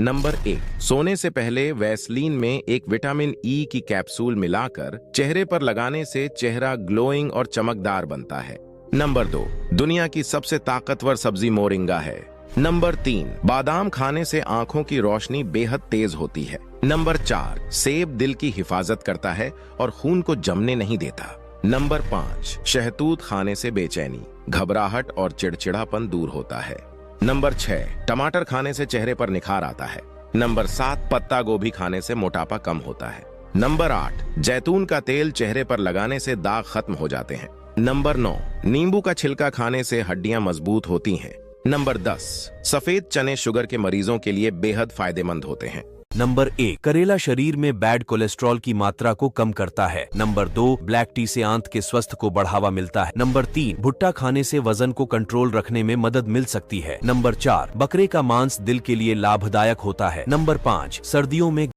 Number 1, सोने से पहले वैसलीन में एक विटामिन ई की कैप्सूल मिलाकर चेहरे पर लगाने से चेहरा ग्लोइंग और चमकदार बनता है। नंबर 2, दुनिया की सबसे ताकतवर सब्जी मोरिंगा है। नंबर 3, बादाम खाने से आंखों की रोशनी बेहद तेज होती है। नंबर 4, सेब दिल की हिफाजत करता है और खून को जमने नहीं देता। नंबर 5, शहतूत खाने से बेचैनी, घबराहट और चिड़चिड़ापन दूर होता है। नंबर 6, टमाटर खाने से चेहरे पर निखार आता है। नंबर 7, पत्ता गोभी खाने से मोटापा कम होता है। नंबर 8, जैतून का तेल चेहरे पर लगाने से दाग खत्म हो जाते हैं। नंबर 9, नींबू का छिलका खाने से हड्डियां मजबूत होती हैं। नंबर 10, सफेद चने शुगर के मरीजों के लिए बेहद फायदेमंद होते हैं। नंबर 1, करेला शरीर में बैड कोलेस्ट्रॉल की मात्रा को कम करता है। नंबर 2, ब्लैक टी से आंत के स्वास्थ्य को बढ़ावा मिलता है। नंबर 3, भुट्टा खाने से वजन को कंट्रोल रखने में मदद मिल सकती है। नंबर 4, बकरे का मांस दिल के लिए लाभदायक होता है। नंबर 5, सर्दियों में